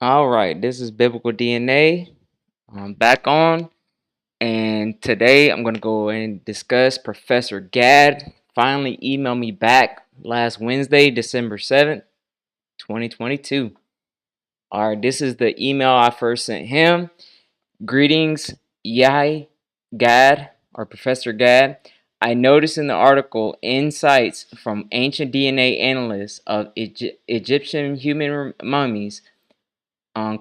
All right, this is Biblical DNA. I'm back on, and today I'm going to go and discuss Professor Gad finally emailed me back last Wednesday, December 7th, 2022. All right, this is the email I first sent him. Greetings, Yehia, Gad, or Professor Gad. I noticed in the article insights from ancient DNA analysts of Egyptian human mummies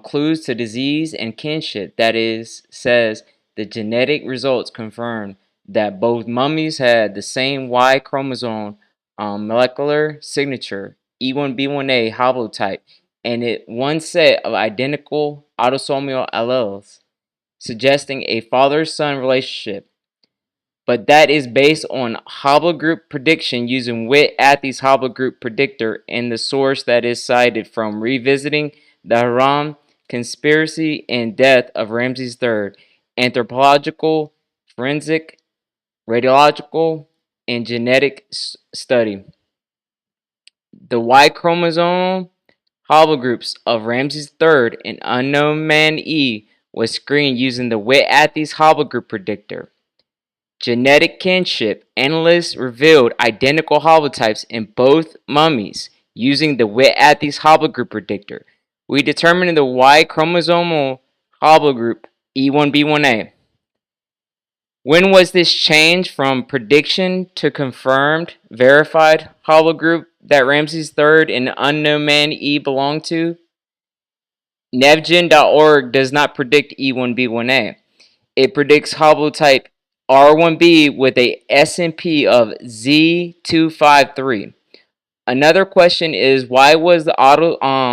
clues to disease and kinship. That is, says the genetic results confirm that both mummies had the same Y chromosome molecular signature, E1B1A haplotype, and one set of identical autosomal alleles, suggesting a father-son relationship. But that is based on Haplogroup prediction using Whit Athey's Haplogroup Predictor and the source that is cited from Revisiting the Harem, Conspiracy and Death of Ramesses III, Anthropological, Forensic, Radiological, and Genetic Study. The Y chromosome haplogroups of Ramesses III and unknown man E was screened using the Whit Athey's Haplogroup Predictor. Genetic kinship analysts revealed identical haplotypes in both mummies using the Whit Athey's haplogroup predictor. We determined the Y chromosomal haplogroup E1B1A. When was this change from prediction to confirmed, verified haplogroup that Ramesses III and unknown man E belong to? NevGen.org does not predict E1B1A. It predicts haplotype R1b with a SNP of Z253. Another question is why was the autosomal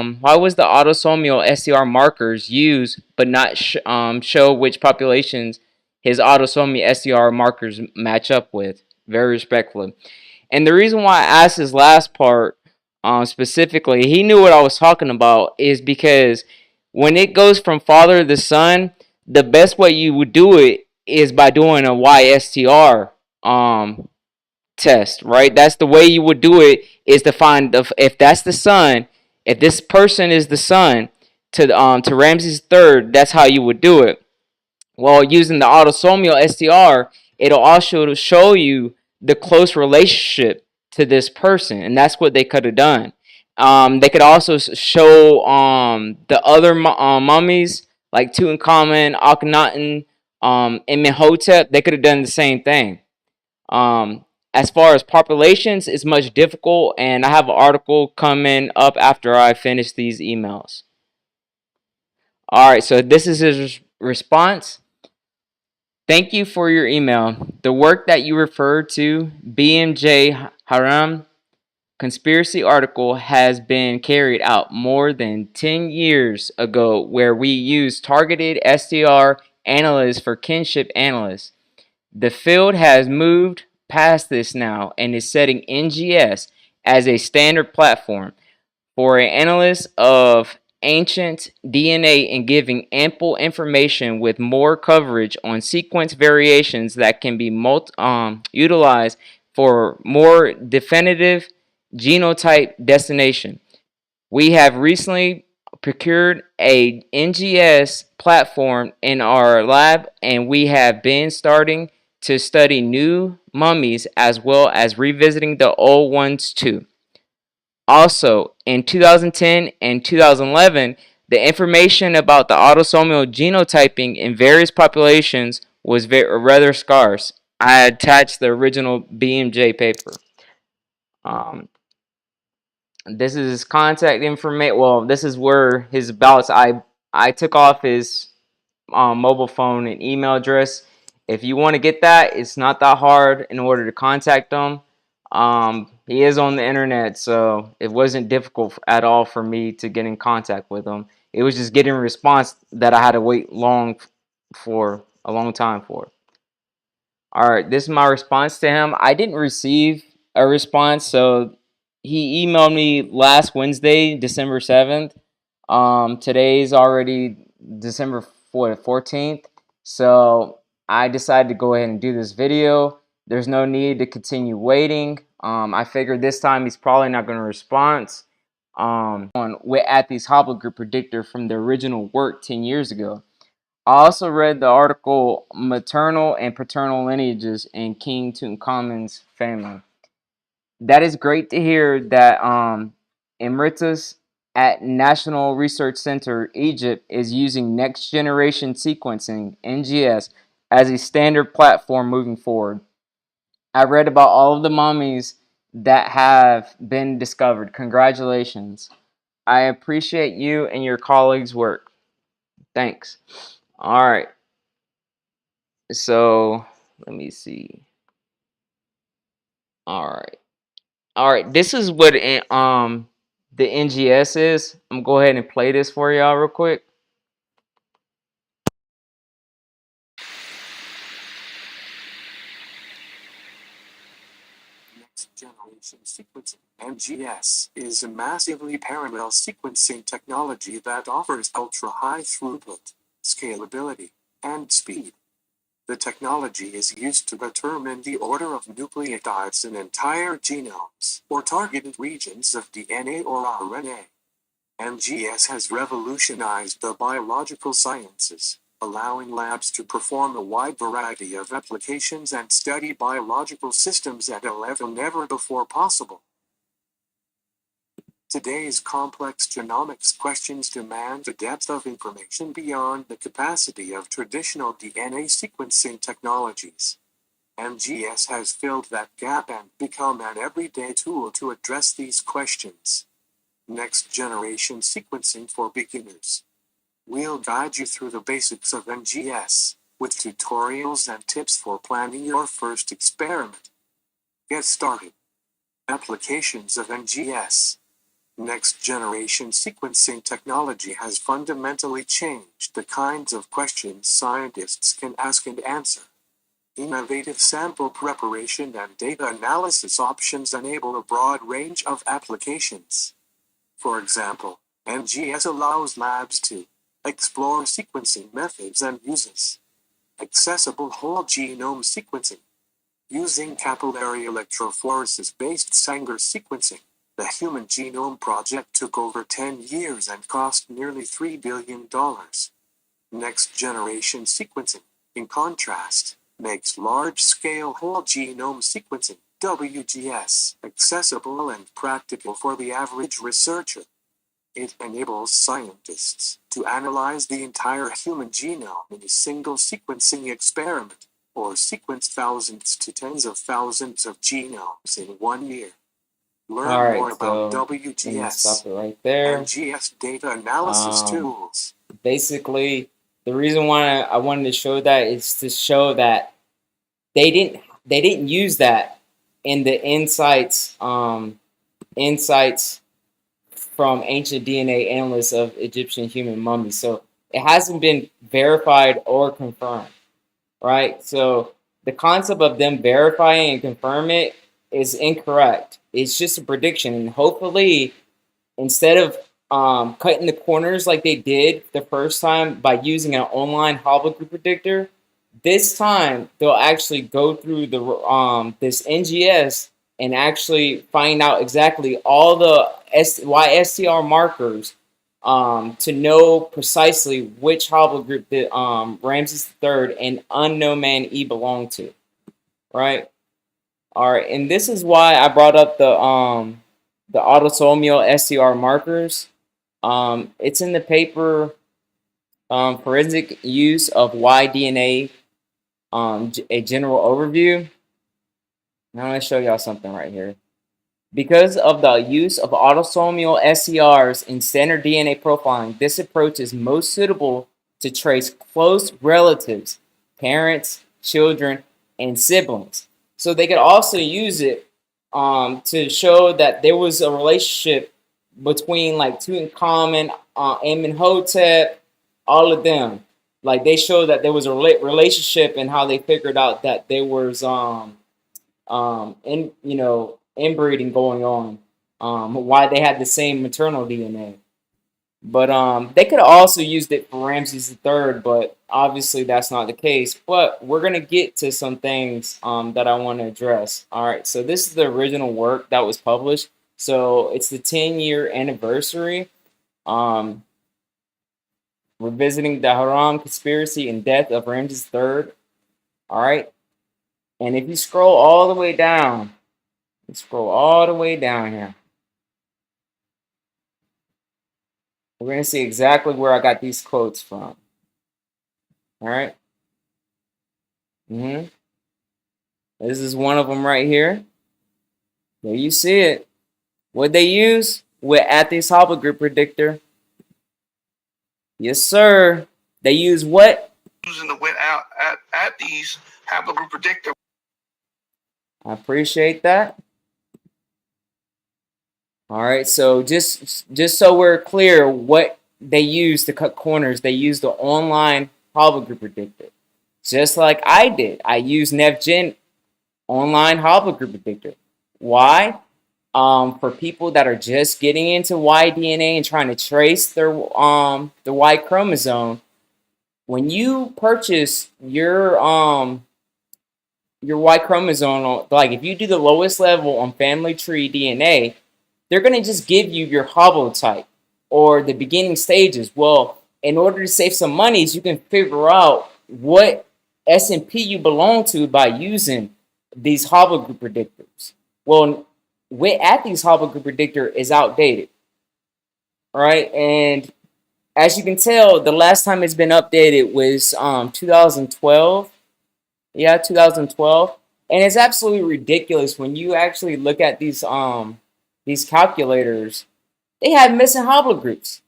STR markers used but not show which populations his autosomal STR markers match up with? Very respectfully. And the reason why I asked this last part specifically, he knew what I was talking about, is because when it goes from father to son, the best way you would do it is by doing a Y-STR test, right? That's the way you would do it, is to find if that's the son, if this person is the son to Ramesses III, that's how you would do it. Well, using the autosomal STR, it'll also show you the close relationship to this person, and that's what they could have done. They could also show the other mummies like Tutankhamun, Akhenaten, and Menhotep. They could have done the same thing. Um, as far as populations, it's much difficult, and I have an article coming up after I finish these emails. All right, so this is his response. Thank you for your email. The work that you referred to, BMJ Harem conspiracy article, has been carried out more than 10 years ago, where we used targeted STR analysts for kinship analysts. The field has moved past this now and is setting NGS as a standard platform for an analyst of ancient DNA and giving ample information with more coverage on sequence variations that can be utilized for more definitive genotype destination. We have recently procured a NGS platform in our lab, and we have been starting to study new mummies as well as revisiting the old ones too. Also, in 2010 and 2011, the information about the autosomal genotyping in various populations was rather scarce. I attached the original BMJ paper. Um, this is his contact information. Well, this is where his ballots. I took off his mobile phone and email address. If you want to get that, it's not that hard in order to contact him. He is on the internet, so it wasn't difficult at all for me to get in contact with him. It was just getting a response that I had to wait a long time for. All right, this is my response to him. I didn't receive a response, so he emailed me last Wednesday, December 7th. Today's already December 14th, so I decided to go ahead and do this video. There's no need to continue waiting. I figured this time he's probably not going to respond. on Whit Athey's Haplogroup Predictor from the original work 10 years ago. I also read the article Maternal and Paternal Lineages in King Tutankhamun's Family. That is great to hear that Emeritus at National Research Center Egypt is using next generation sequencing NGS as a standard platform moving forward. I read about all of the mummies that have been discovered. Congratulations. I appreciate you and your colleagues' work. Thanks. All right. So let me see. All right. All right. This is what the NGS is. I'm gonna go ahead and play this for y'all real quick. Next generation sequencing (NGS) is a massively parallel sequencing technology that offers ultra-high throughput, scalability, and speed. The technology is used to determine the order of nucleotides in entire genomes or targeted regions of DNA or RNA. NGS has revolutionized the biological sciences, allowing labs to perform a wide variety of applications and study biological systems at a level never before possible. Today's complex genomics questions demand a depth of information beyond the capacity of traditional DNA sequencing technologies. NGS has filled that gap and become an everyday tool to address these questions. Next generation sequencing for beginners. We'll guide you through the basics of NGS, with tutorials and tips for planning your first experiment. Get started. Applications of NGS. Next generation sequencing technology has fundamentally changed the kinds of questions scientists can ask and answer. Innovative sample preparation and data analysis options enable a broad range of applications. For example, NGS allows labs to explore sequencing methods and uses. Accessible whole genome sequencing. Using capillary electrophoresis-based Sanger sequencing, the Human Genome Project took over 10 years and cost nearly $3 billion. Next generation sequencing, in contrast, makes large-scale whole genome sequencing, WGS, accessible and practical for the average researcher. It enables scientists to analyze the entire human genome in a single sequencing experiment, or sequence thousands to tens of thousands of genomes in 1 year. Learn more about WGS stop it right there. NGS data analysis tools. Basically, the reason why I wanted to show that is to show that they didn't use that in the insights from ancient DNA analysts of Egyptian human mummies. So it hasn't been verified or confirmed, right? So the concept of them verifying and confirming it is incorrect. It's just a prediction, and hopefully, instead of cutting the corners like they did the first time by using an online Haplogroup predictor, this time they'll actually go through the this NGS and actually find out exactly all the Y-STR markers to know precisely which haplogroup that Ramesses III and unknown man E belong to, right? All right, and this is why I brought up the autosomal STR markers. It's in the paper Forensic Use of Y-DNA, a general overview. Now I'm going to show y'all something right here. Because of the use of autosomal STRs in standard DNA profiling, this approach is most suitable to trace close relatives, parents, children, and siblings. So they could also use it to show that there was a relationship between like Tutankhamun, Amenhotep, all of them. Like they show that there was a relationship and how they figured out that there was inbreeding going on, why they had the same maternal DNA. But they could have also used it for Ramesses III, but obviously that's not the case. But we're gonna get to some things that I want to address. All right, so this is the original work that was published. So it's the 10-year anniversary. Revisiting the Haram conspiracy and death of Ramesses III. All right. And if you scroll all the way down, here, we're going to see exactly where I got these quotes from. All right. This is one of them right here. There you see it. What they use? Whit Athey's Haplogroup Predictor. Yes, sir. They use what? Using the Whit Athey's Haplogroup Predictor. I appreciate that. All right, so just so we're clear, what they use to cut corners, they use the online Haplogroup Predictor. Just like I did. I used NevGen online Haplogroup Predictor. Why? For people that are just getting into Y-DNA and trying to trace their the Y-chromosome, when you purchase your Y-chromosome, like if you do the lowest level on family tree DNA, they're going to just give you your haplotype or the beginning stages. Well, in order to save some monies, you can figure out what S&P you belong to by using these haplogroup predictors. Well, Whit Athey's haplogroup predictor is outdated, right? And as you can tell, the last time it's been updated was 2012. Yeah, 2012. And it's absolutely ridiculous when you actually look at these calculators. They have missing haplogroups.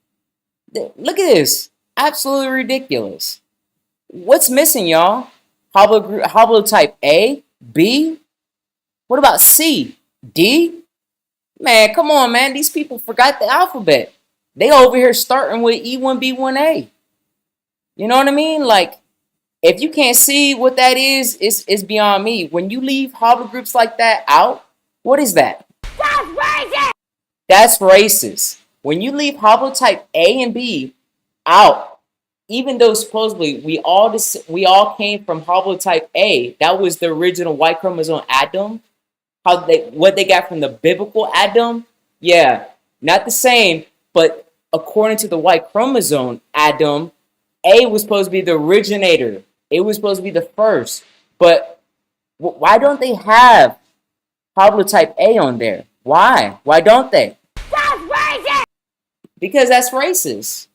Look at this. Absolutely ridiculous. What's missing, y'all? Haplotype A, B? What about C, D? Man, come on, man. These people forgot the alphabet. They over here starting with E1B1A. You know what I mean? Like, if you can't see what that is, it's beyond me. When you leave haplogroups like that out, what is that? That's racist! That's racist. When you leave haplotype A and B out, even though supposedly we all came from haplotype A, that was the original Y chromosome Adam. What they got from the biblical Adam, yeah, not the same, but according to the Y chromosome Adam, A was supposed to be the originator. It was supposed to be the first. But why don't they have haplotype A on there? Why? Why don't they? That's racist! Because that's racist.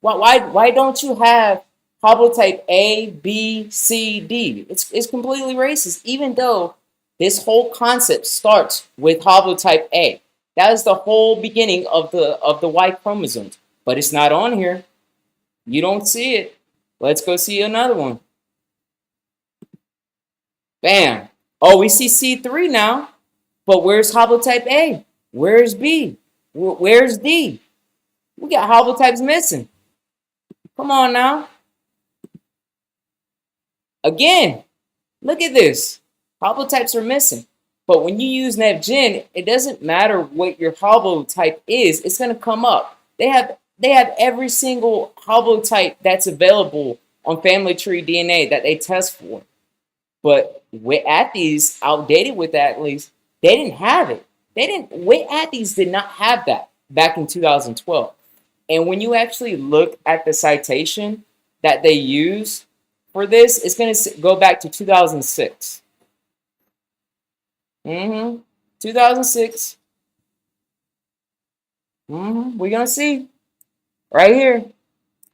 Why don't you have haplotype A, B, C, D? It's completely racist, even though this whole concept starts with haplotype A. That is the whole beginning of the Y chromosomes. But it's not on here. You don't see it. Let's go see another one. Bam. Oh, we see C3 now. But where's haplotype A? Where's B? Where's D? We got haplotypes missing. Come on now. Again, look at this. Haplotypes are missing. But when you use NevGen, it doesn't matter what your haplotype is. It's going to come up. They have every single haplotype that's available on family tree DNA that they test for. But Whit Athey's outdated with that, at least, they didn't have it. Whit Athey's did not have that back in 2012. And when you actually look at the citation that they use for this, it's going to go back to 2006. 2006. We're going to see right here.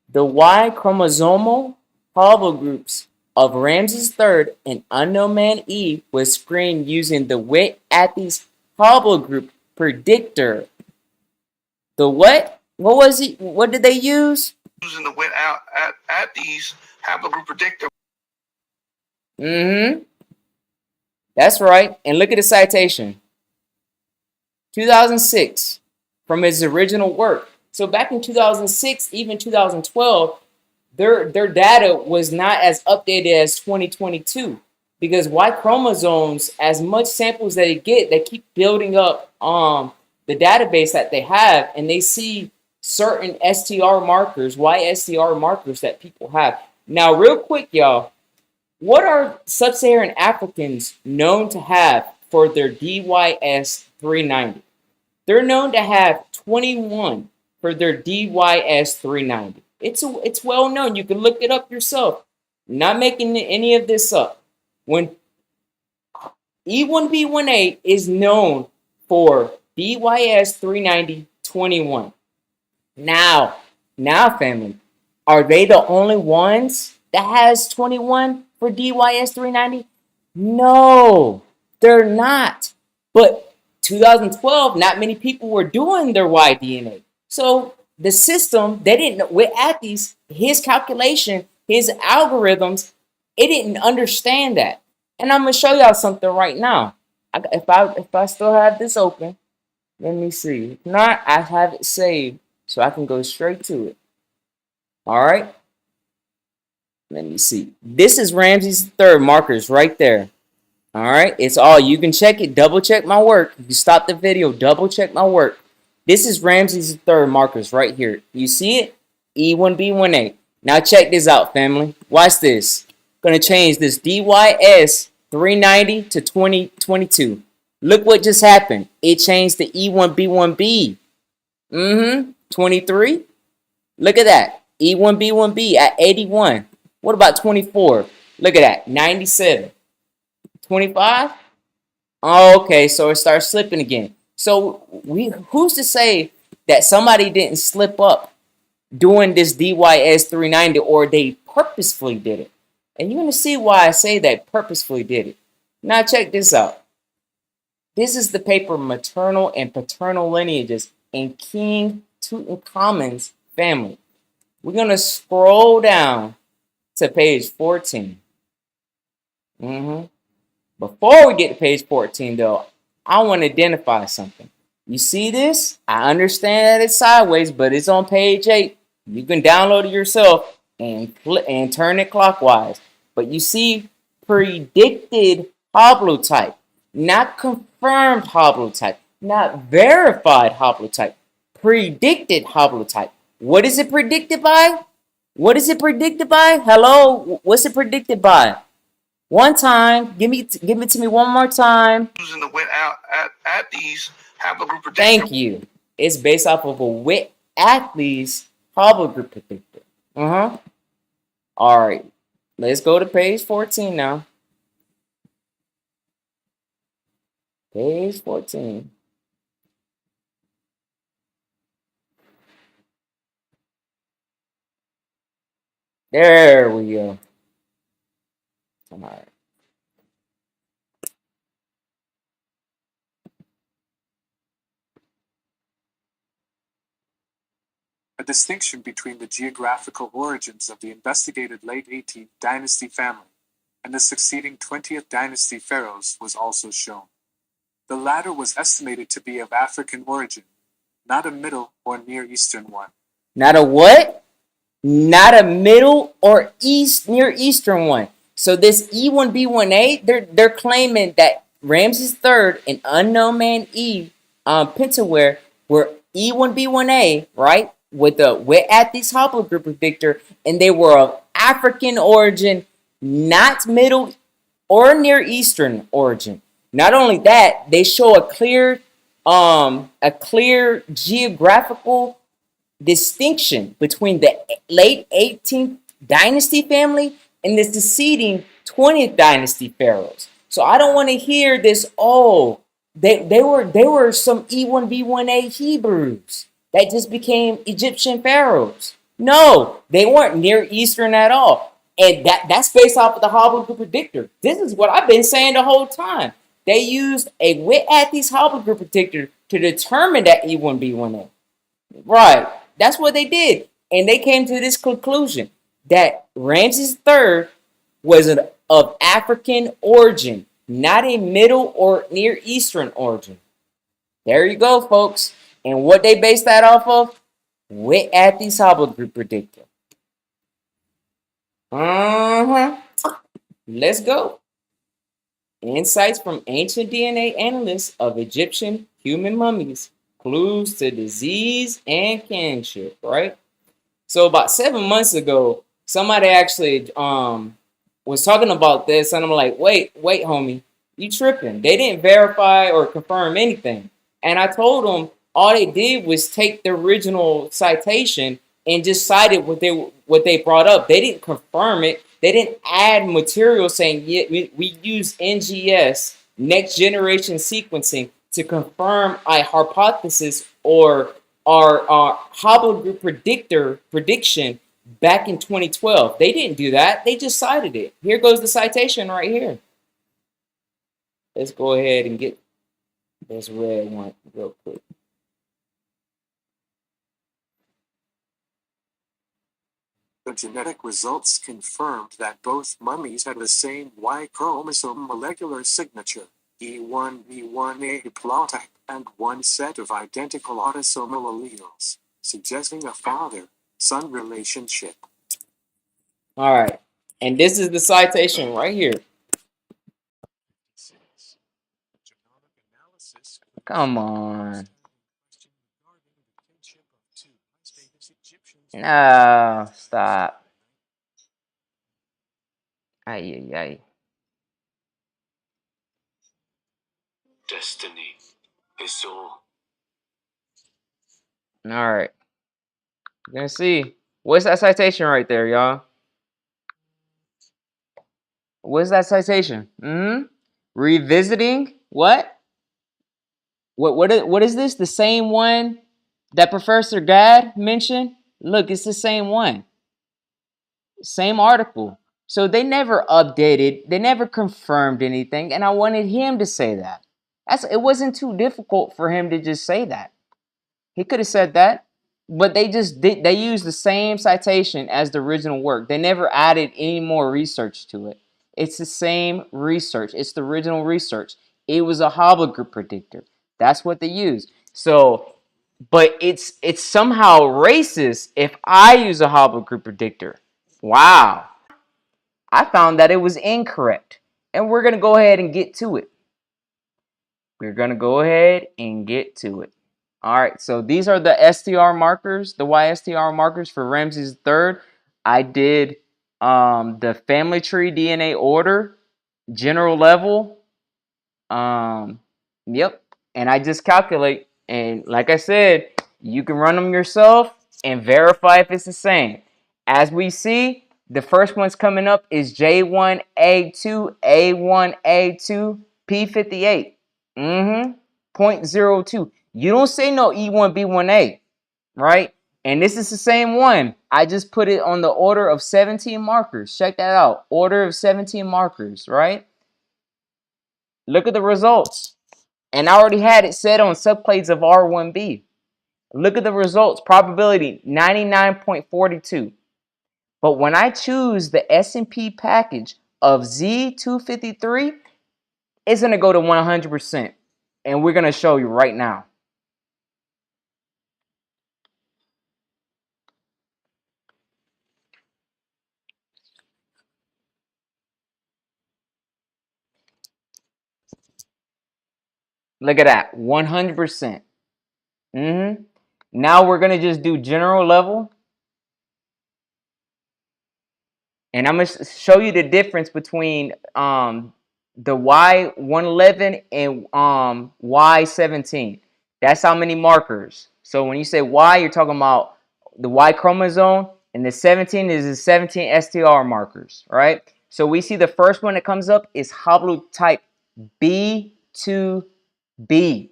The Y chromosomal haplogroups of Ramesses III and unknown man E was screened using the Whit Athey's Haplogroup Predictor. The what? What was it? What did they use? Using the Whit Athey's Haplogroup Predictor. That's right. And look at the citation. 2006 from his original work. So back in 2006, even 2012, their data was not as updated as 2022 because Y chromosomes, as much samples that they get, they keep building up the database that they have, and they see certain STR markers, Y-STR markers that people have. Now, real quick, y'all, what are Sub-Saharan Africans known to have for their DYS 390? They're known to have 21 for their DYS390. It's well known. You can look it up yourself. Not making any of this up. When E1B1A is known for DYS390 21. Now, family, are they the only ones that has 21 for DYS390? No, they're not. But 2012, not many people were doing their Y-DNA. So the system, they didn't know, Whit Athey's, his calculation, his algorithms, it didn't understand that. And I'm going to show y'all something right now. If I still have this open, let me see. If not, I have it saved so I can go straight to it. All right. Let me see. This is Ramesses III markers right there. All right. It's all. You can check it. Double check my work. If you stop the video, double check my work. This is Ramesses III markers right here. You see it? E1B1A. Now check this out, family. Watch this. Gonna change this DYS 390 to 2022. Look what just happened. It changed to E1B1B. 23. Look at that. E1B1B at 81. What about 24? Look at that. 97. 25. Oh, okay, so it starts slipping again. So who's to say that somebody didn't slip up doing this DYS 390 or they purposefully did it? And you're going to see why I say that purposefully did it. Now check this out. This is the paper Maternal and Paternal Lineages in King Tutankhamun's family. We're going to scroll down to page 14. Before we get to page 14, though, I want to identify something. You see this? I understand that it's sideways, but it's on page 8. You can download it yourself and turn it clockwise. But you see predicted haplotype, not confirmed haplotype, not verified haplotype, predicted haplotype. What is it predicted by? What is it predicted by? Hello, what's it predicted by? One time, give it to me one more time. Using the Whit Athey's Haplogroup Predictor. Thank you. It's based off of a Whit Athey's Haplogroup Predictor. All right, let's go to page 14 now. Page 14. There we go. All right. A distinction between the geographical origins of the investigated late 18th dynasty family and the succeeding 20th dynasty pharaohs was also shown. The latter was estimated to be of African origin, not a Middle or Near Eastern one. Not a what? Not a Middle or Near Eastern one. So this E1B1A, they're claiming that Ramesses III and unknown man Eve Pentaware were E1B1A, right? With the Whit Athey's Haplogroup Predictor, and they were of African origin, not Middle or Near Eastern origin. Not only that, they show a clear geographical distinction between the late 18th dynasty family and the succeeding 20th dynasty pharaohs. So I don't want to hear this, they were some E1B1A Hebrews that just became Egyptian pharaohs. No, they weren't Near Eastern at all. And that's based off of the Haplogroup Predictor. This is what I've been saying the whole time. They used a Whit Athey's Haplogroup Predictor to determine that E1B1A. Right. That's what they did. And they came to this conclusion that Ramesses III was of African origin, not a Middle or Near Eastern origin. There you go, folks. And what they based that off of? Whit Athey's Haplogroup Predictor. Let's go. Insights from ancient DNA analysts of Egyptian human mummies. Clues to disease and kinship, right? So about 7 months ago, somebody actually was talking about this, and I'm like, wait, homie, you tripping. They didn't verify or confirm anything. And I told them all they did was take the original citation and just cited what they brought up. They didn't confirm it. They didn't add material saying, yeah, we use NGS, next generation sequencing, to confirm a hypothesis or our Haplogroup Predictor prediction back in 2012. They didn't do that. They just cited it. Here goes the citation right here. Let's go ahead and get this red one real quick. The genetic results confirmed that both mummies had the same Y chromosome molecular signature, E1B1A haplotype, and one set of identical autosomal alleles, suggesting a father-son relationship. All right. And this is the citation right here. Come on. No, stop. Ay, ay, ay. Destiny is all. All right. You're going to see. What's that citation right there, y'all? What's that citation? Revisiting what? What is this? The same one that Professor Gad mentioned? Look, it's the same one. Same article. So they never updated, they never confirmed anything, and I wanted him to say that. It wasn't too difficult for him to just say that. He could have said that, but they used the same citation as the original work. They never added any more research to it. It's the same research. It's the original research. It was a Haplogroup predictor. That's what they used. So, but it's somehow racist if I use a Haplogroup predictor. Wow. I found that it was incorrect. And we're going to go ahead and get to it. We're going to go ahead and get to it. All right, so these are the STR markers, the Y-STR markers for Ramesses III. I did the family tree DNA order, general level. Yep, and I just calculate. And like I said, you can run them yourself and verify if it's the same. As we see, the first one's coming up is J1A2, A1A2, P58. 0.02. You don't say no E1B1A, right? And this is the same one. I just put it on the order of 17 markers. Check that out. Order of 17 markers, right? Look at the results. And I already had it set on subclades of R1b. Look at the results. Probability 99.42. But when I choose the S&P package of Z253, it's going to go to 100%. And we're going to show you right now. Look at that, 100%. Now we're going to just do general level. And I'm going to show you the difference between the Y111 and Y17. That's how many markers. So when you say Y, you're talking about the Y chromosome, and the 17 is the 17 STR markers, right? So we see the first one that comes up is haplotype B2B.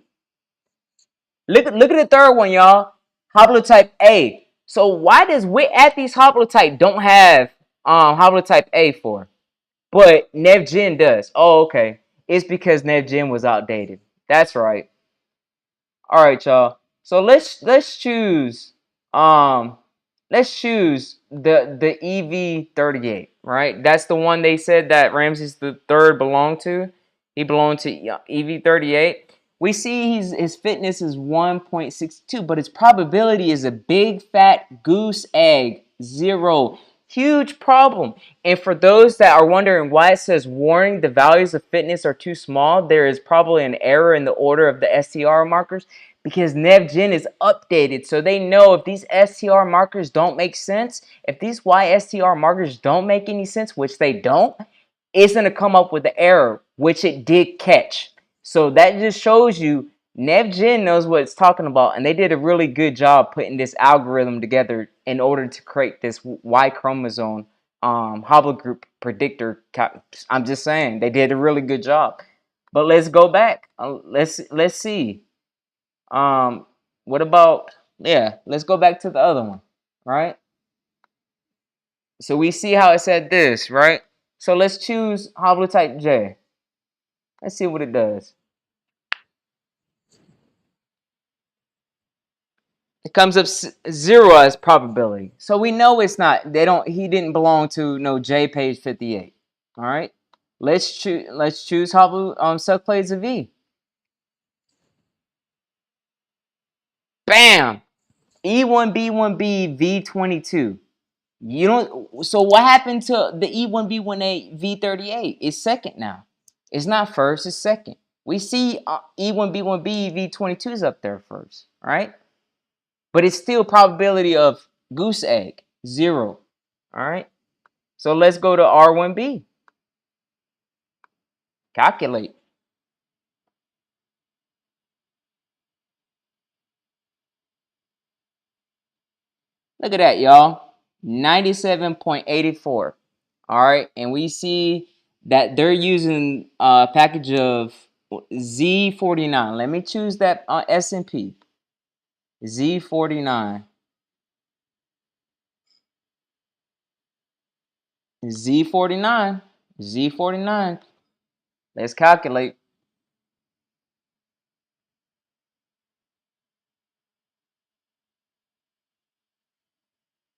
Look at the third one, y'all. Haplotype A. So why does Whit Athey's haplotype don't have haplotype A for? But NevGen does. Oh, okay. It's because NevGen was outdated. That's right. All right, y'all. So let's choose the EV38, right? That's the one they said that Ramesses III belonged to. He belonged to EV38. We see his fitness is 1.62, but his probability is a big fat goose egg, 0. Huge problem. And for those that are wondering why it says warning, the values of fitness are too small, there is probably an error in the order of the STR markers because NevGen is updated. So they know if these STR markers don't make sense, if these Y-STR markers don't make any sense, which they don't, it's going to come up with the error, which it did catch. So that just shows you NevGen knows what it's talking about, and they did a really good job putting this algorithm together in order to create this Y-chromosome haplogroup predictor. I'm just saying they did a really good job. But let's go back. Let's see. What about, yeah? Let's go back to the other one, right? So we see how it said this, right? So let's choose haplotype J. Let's see what it does. It comes up 0 as probability. So we know it's not, he didn't belong to no J page 58. All right. Let's choose subclades of V. Bam! E1B1B V22. You don't, so what happened to the E1B1A V38? It's second now. It's not first, it's second. We see E1B1B V22 is up there first, right? But it's still probability of goose egg, 0. All right. So let's go to R1B. Calculate. Look at that, y'all. 97.84. All right. And we see that they're using a package of Z49. Let me choose that S&P. Z49. Z49. Z49. Let's calculate.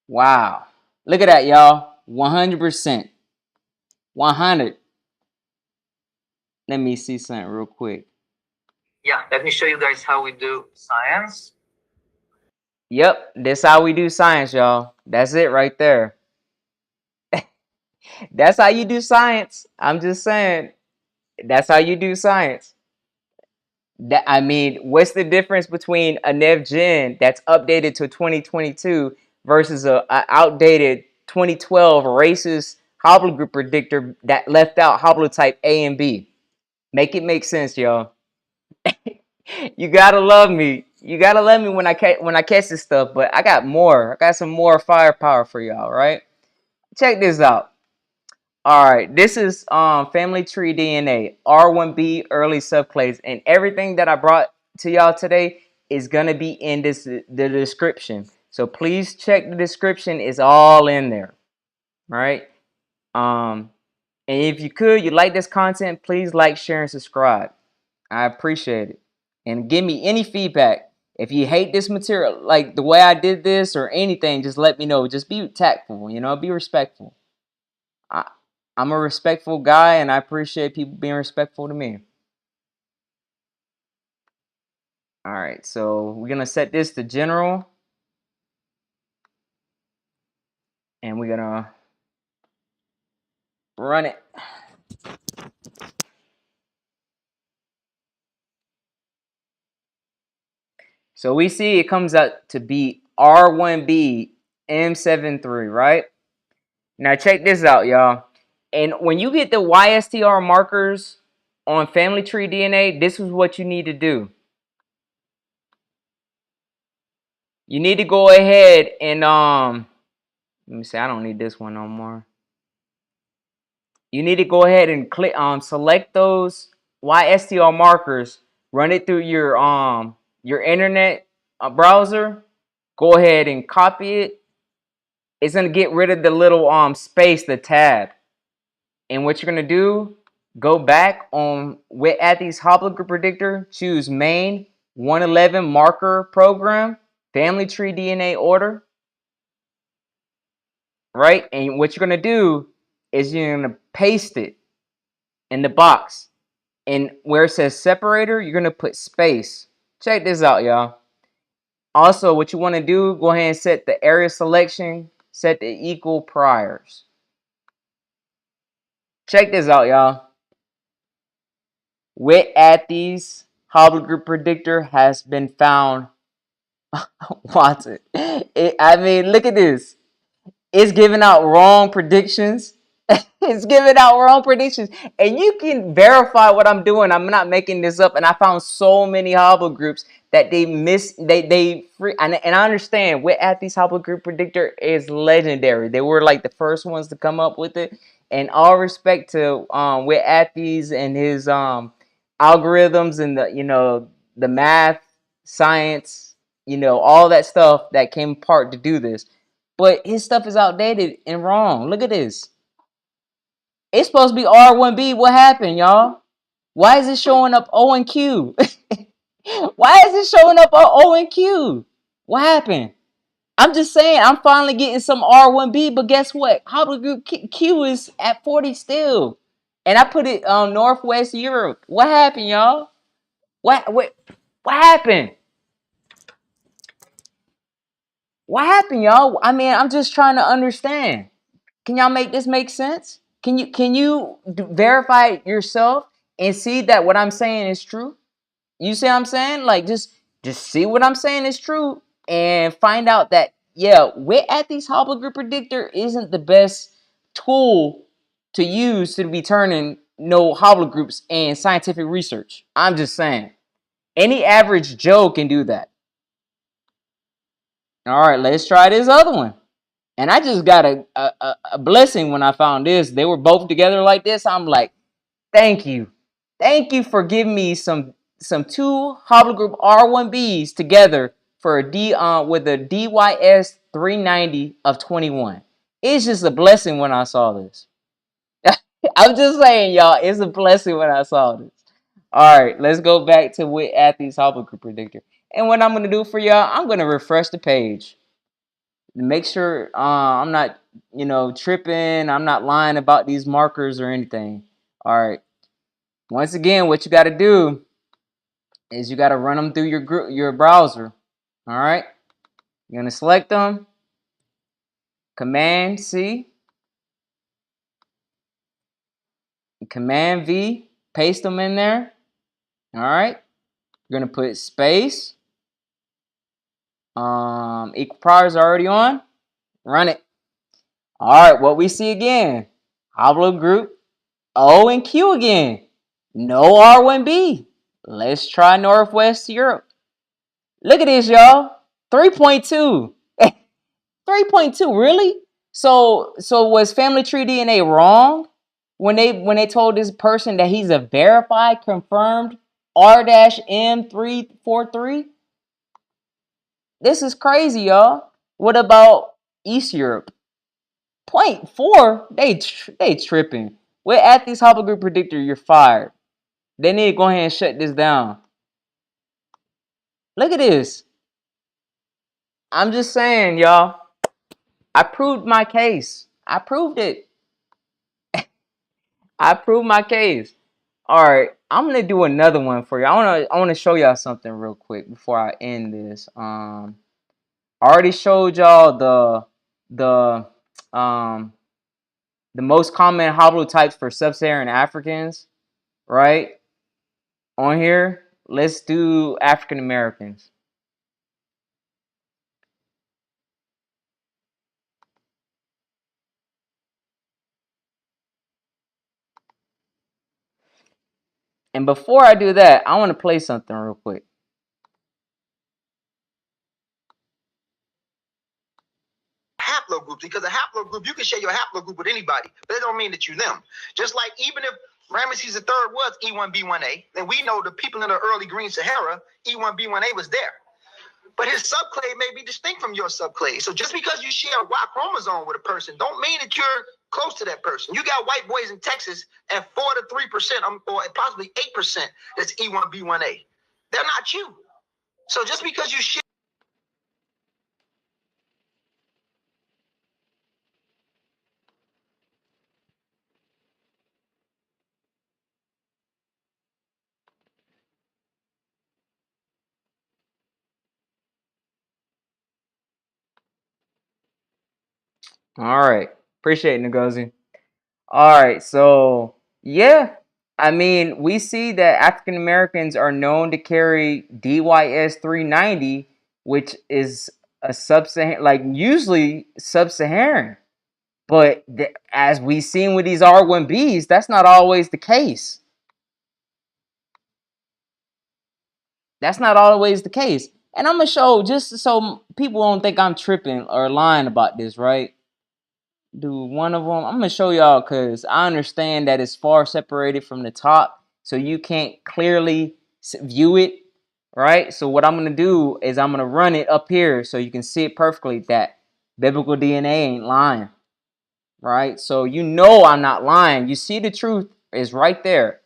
Wow. Look at that, y'all. 100%. 100. Let me see something real quick. Yeah, let me show you guys how we do science. Yep, that's how we do science, y'all. That's it right there. That's how you do science. I'm just saying. That's how you do science. That, I mean, what's the difference between a NevGen that's updated to 2022 versus a outdated 2012 racist haplogroup predictor that left out haplotype A and B? Make it make sense, y'all. You gotta love me. You gotta love me when I catch this stuff. But I got more. I got some more firepower for y'all. Right? Check this out. All right, this is family tree DNA, R1B early subclades, and everything that I brought to y'all today is gonna be in the description. So please check the description; it's all in there, right? And if you like this content, please like, share, and subscribe. I appreciate it, and give me any feedback. If you hate this material, like the way I did this or anything, just let me know. Just be tactful, be respectful. I'm a respectful guy, and I appreciate people being respectful to me. All right, so we're going to set this to general. And we're going to run it. So we see it comes out to be R1B M73, right? Now check this out, y'all. And when you get the Y-STR markers on family tree DNA, this is what you need to do. You need to go ahead and let me see, I don't need this one no more. You need to go ahead and click select those Y-STR markers, run it through your internet browser. Go ahead and copy it. It's gonna get rid of the little space, the tab. And what you're gonna do, go back on Whit Athey's Haplogroup Predictor, choose main 111 marker program, family tree DNA order, right? And what you're gonna do is you're gonna paste it in the box. And where it says separator, you're going to put space. Check this out, y'all. Also, what you want to do, go ahead and set the area selection, set the equal priors. Check this out, y'all. Whit Athey's Haplogroup Predictor has been found. Watson. I mean, look at this. It's giving out wrong predictions. It's giving out wrong predictions, and you can verify what I'm doing. I'm not making this up, and I found so many haplogroups that they free, and I understand Whit Athey's Haplogroup Predictor is legendary. They were like the first ones to come up with it, and all respect to Whit Athey's and his algorithms and the math, science, all that stuff that came apart to do this, but his stuff is outdated and wrong. Look at this. It's supposed to be R1B. What happened, y'all? Why is it showing up O and Q? Why is it showing up O and Q? What happened? I'm just saying, I'm finally getting some R1B, but guess what? Haplogroup Q is at 40 still. And I put it on Northwest Europe. What happened, y'all? What happened? What happened, y'all? I mean, I'm just trying to understand. Can y'all make this make sense? Can you verify it yourself and see that what I'm saying is true? You see what I'm saying? Like just see what I'm saying is true and find out that yeah, Whit Athey's Haplogroup Predictor isn't the best tool to use to be turning no haplogroups in scientific research. I'm just saying. Any average Joe can do that. All right, let's try this other one. And I just got a blessing when I found this. They were both together like this. I'm like, thank you. Thank you for giving me some two haplogroup R1Bs together for a D with a DYS 390 of 21. It's just a blessing when I saw this. I'm just saying, y'all, it's a blessing when I saw this. All right, let's go back to Whit Athey's Haplogroup Predictor. And what I'm going to do for y'all, I'm going to refresh the page. Make sure I'm not, tripping. I'm not lying about these markers or anything. All right. Once again, what you got to do is you got to run them through your browser. All right. You're going to select them. Command C. Command V. Paste them in there. All right. You're going to put space. Equal priors already on. Run it. All right. What we see again. Haplogroup O and Q again. No R1B. Let's try Northwest Europe. Look at this, y'all. 3.2. 3.2, really? So was Family Tree DNA wrong when they told this person that he's a verified, confirmed R-M343? This is crazy, y'all. What about East Europe? 0.4? They tripping. We're at this Haplogroup Predictor, you're fired. They need to go ahead and shut this down. Look at this. I'm just saying, y'all. I proved my case. I proved it. I proved my case. All right, I'm gonna do another one for you. I wanna show y'all something real quick before I end this. I already showed y'all the most common haplotypes for Sub-Saharan Africans, right? On here, let's do African Americans. And before I do that, I want to play something real quick. Haplogroups, because a haplogroup, you can share your haplogroup with anybody, but that don't mean that you them. Just like even if Ramesses III was E1B1A, then we know the people in the early Green Sahara, E1B1A was there. But his subclade may be distinct from your subclade. So just because you share a Y-chromosome with a person don't mean that you're close to that person. You got white boys in Texas at 4 to 3%, or possibly 8% that's E1B1A. They're not you. So just because you share. All right, appreciate it, Ngozi. All right, so yeah, I mean, we see that African Americans are known to carry DYS 390, which is a sub-Saharan, like usually sub-Saharan. But as we've seen with these R1Bs, that's not always the case. That's not always the case. And I'm going to show, just so people don't think I'm tripping or lying about this, right? Do one of them. I'm going to show y'all because I understand that it's far separated from the top, so you can't clearly view it, right? So what I'm going to do is I'm going to run it up here so you can see it perfectly that biblical DNA ain't lying, right? So you know I'm not lying. You see the truth is right there.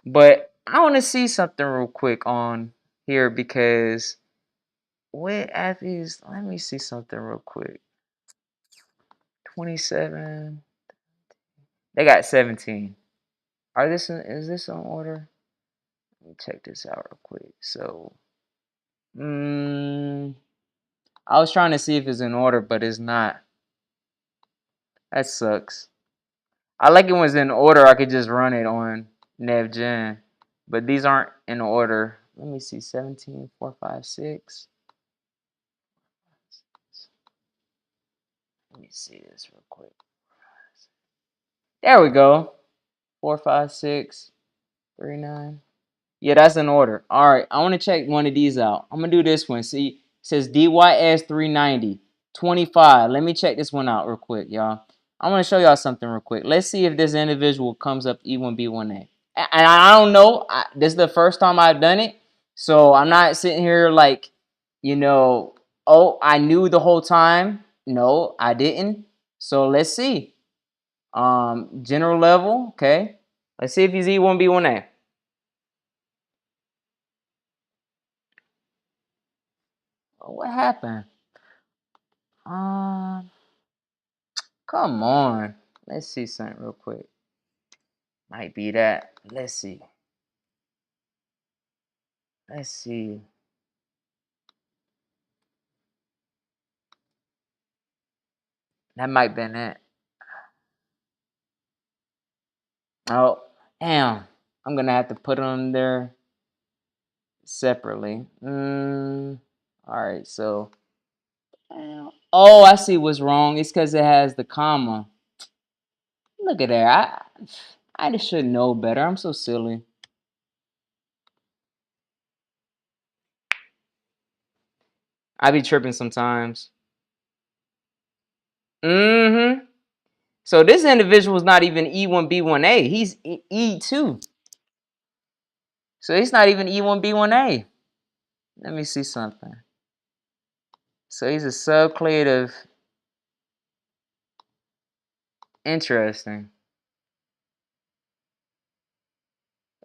But I want to see something real quick on here because Whit Athey's, let me see something real quick. 27. They got 17. Is this in order? Let me check this out real quick. So, I was trying to see if it's in order, but it's not. That sucks. I like it when it's in order. I could just run it on NevGen, but these aren't in order. Let me see. 17, 4, 5, 6. Let me see this real quick. There we go. 4, 5, 6, 3, 9. Yeah, that's in order. All right, I want to check one of these out. I'm going to do this one. See, it says DYS 390, 25. Let me check this one out real quick, y'all. I want to show y'all something real quick. Let's see if this individual comes up E1B1A. And I don't know. This is the first time I've done it. So I'm not sitting here like, oh, I knew the whole time. No, I didn't. So let's see. General level, okay. Let's see if he's E1B1A. Oh, what happened? Come on. Let's see something real quick. Might be that. Let's see. Let's see. That might been it. Oh, damn. I'm gonna have to put them there separately. Alright, so. Oh, I see what's wrong. It's because it has the comma. Look at that. I just should know better. I'm so silly. I be tripping sometimes. So this individual is not even E1B1A. He's E2. So he's not even E1B1A. Let me see something. So he's a subclade of... Interesting.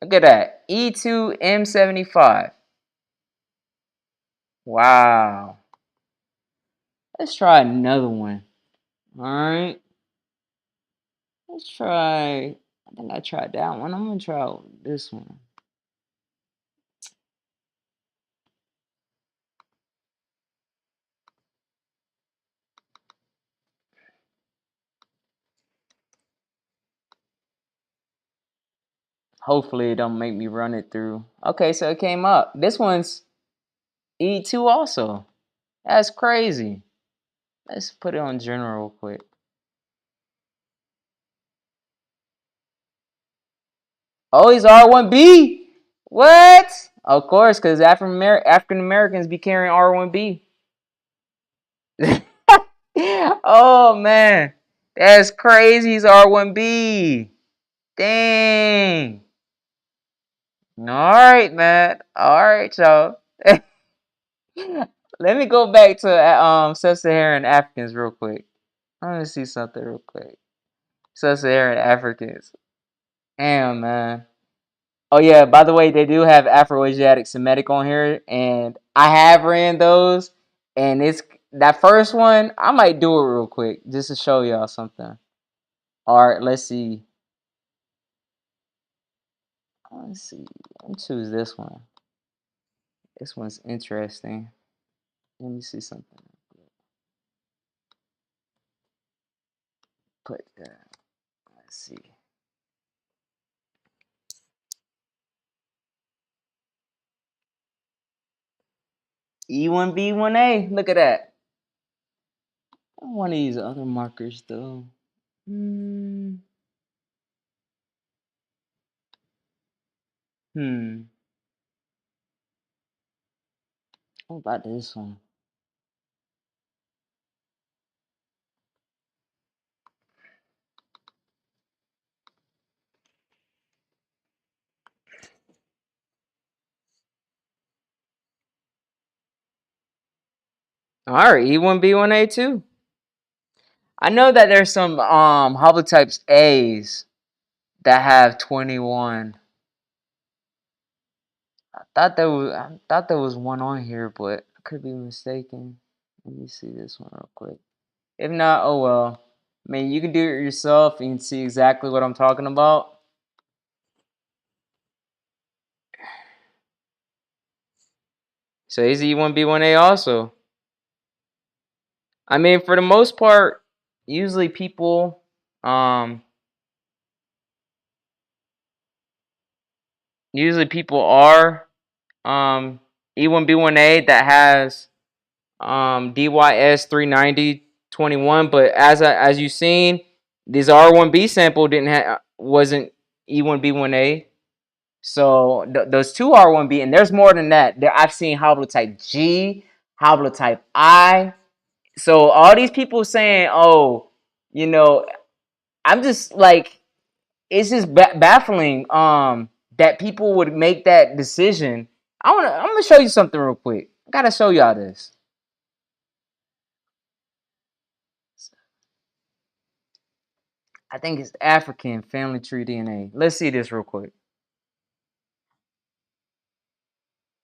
Look at that. E2M75. Wow. Let's try another one. Alright. Let's try... I think I tried that one. I'm going to try this one. Hopefully it don't make me run it through. Okay, so it came up. This one's E2 also. That's crazy. Let's put it on general real quick. Oh, he's R1B. What? Of course, because African Americans be carrying R1B. Oh, man. That's crazy. He's R1B. Dang. All right, man. All right, y'all. Let me go back to Sub-Saharan Africans real quick. I want to see something real quick. Sub-Saharan Africans. Damn, man. Oh, yeah, by the way, they do have Afro-Asiatic Semitic on here, and I have ran those, and it's that first one, I might do it real quick just to show y'all something. All right, let's see. Let's see. Let's choose this one. This one's interesting. Let me see something. Put that. Let's see. E1B1A. Look at that. One of these other markers though. What about this one? All right, E1B1A too. I know that there's some haplotypes A's that have 21. I thought there was one on here, but I could be mistaken. Let me see this one real quick. If not, oh well. I mean, you can do it yourself and see exactly what I'm talking about. So is E1B1A also. I mean, for the most part, usually people are E1B1A that has DYS 39021, but as you seen, this R1B sample wasn't E1B1A. So those two R1B, and there's more than that. I've seen haplotype G, haplotype I. So all these people saying, "Oh, you know," I'm just like, it's just baffling. That people would make that decision. I'm gonna show you something real quick. I gotta show y'all this. I think it's African family tree DNA. Let's see this real quick.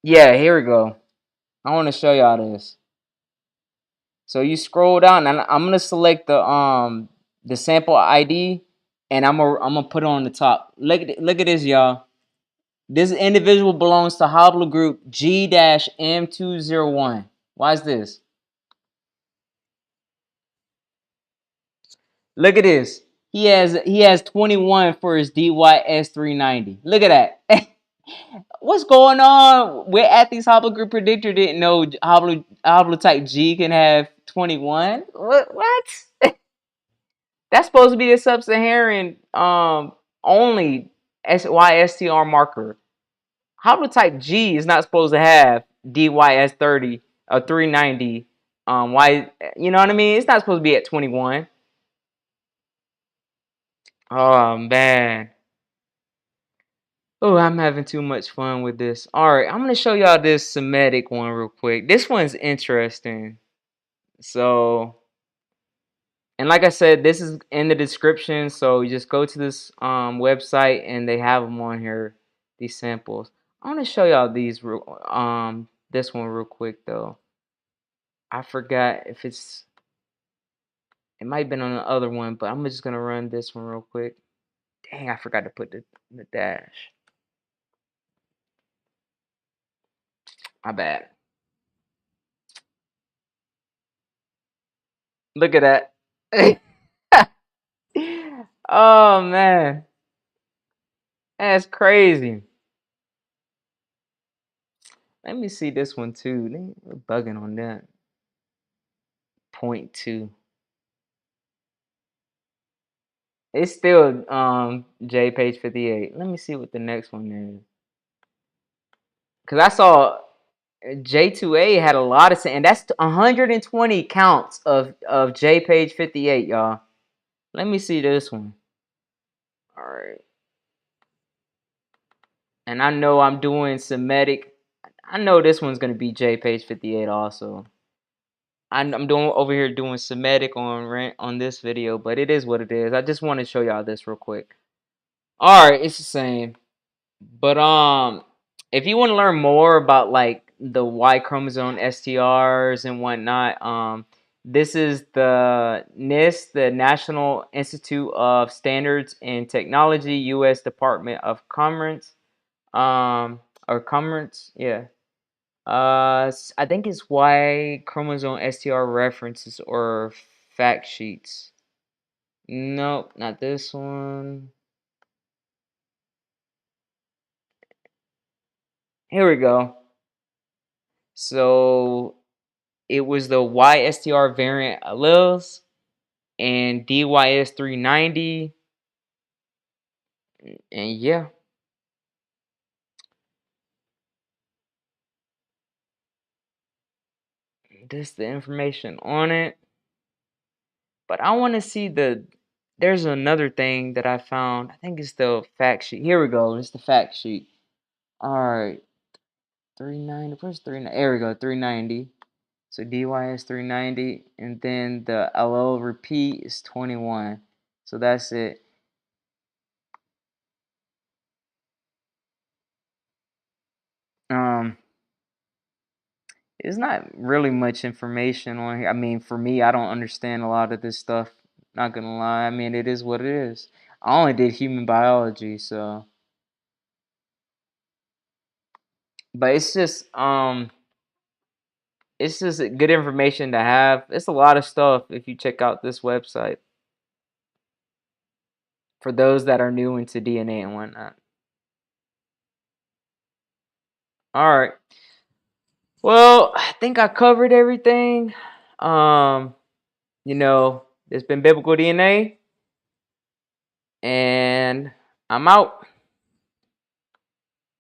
Yeah, here we go. I want to show y'all this. So you scroll down, and I'm gonna select the sample ID, and I'm gonna put it on the top. Look at this, y'all. This individual belongs to haplogroup G-M201. Why is this? Look at this. He has 21 for his DYS 390. Look at that. What's going on? Whit Athey's Haplogroup Predictor didn't know haplotype G can have 21. What? That's supposed to be the Sub-Saharan only Y-STR marker. Haplotype G is not supposed to have DYS 30 or 390. Why? You know what I mean? It's not supposed to be at 21. Oh man. Oh, I'm having too much fun with this. All right, I'm gonna show y'all this Semitic one real quick. This one's interesting. So, and like I said, this is in the description. So you just go to this website and they have them on here. These samples. I want to show y'all these this one real quick though. I forgot if it might have been on the other one, but I'm just gonna run this one real quick. Dang, I forgot to put the dash. My bad. Look at that. Oh man, that's crazy. Let me see this one too. They're bugging on that. 0.2. It's still J page 58. Let me see what the next one is. Cause I saw J2A had a lot of, and that's 120 counts of J page 58, y'all. Let me see this one. All right. And I know I'm doing Semitic. I know this one's gonna be J page 58 also. I'm doing over here doing Semitic on this video, but it is what it is. I just want to show y'all this real quick. All right, it's the same. But if you want to learn more about like the Y chromosome STRs and whatnot, this is the NIST, the National Institute of Standards and Technology, U.S. Department of Commerce, or Commerce, yeah. I think it's Y chromosome STR references or fact sheets. Nope, not this one. Here we go. So it was the Y-STR variant alleles and DYS390. And yeah. This the information on it. But I want to see there's another thing that I found. I think it's the fact sheet. Here we go. It's the fact sheet. Alright. 390. Where's 390? There we go. 390. So DYS 390. And then the allele repeat is 21. So that's it. It's not really much information on here. I mean, for me, I don't understand a lot of this stuff. Not gonna lie. I mean, it is what it is. I only did human biology, so. But it's just good information to have. It's a lot of stuff if you check out this website for those that are new into DNA and whatnot. All right. Well, I think I covered everything. You know, it's been Biblical DNA, and I'm out.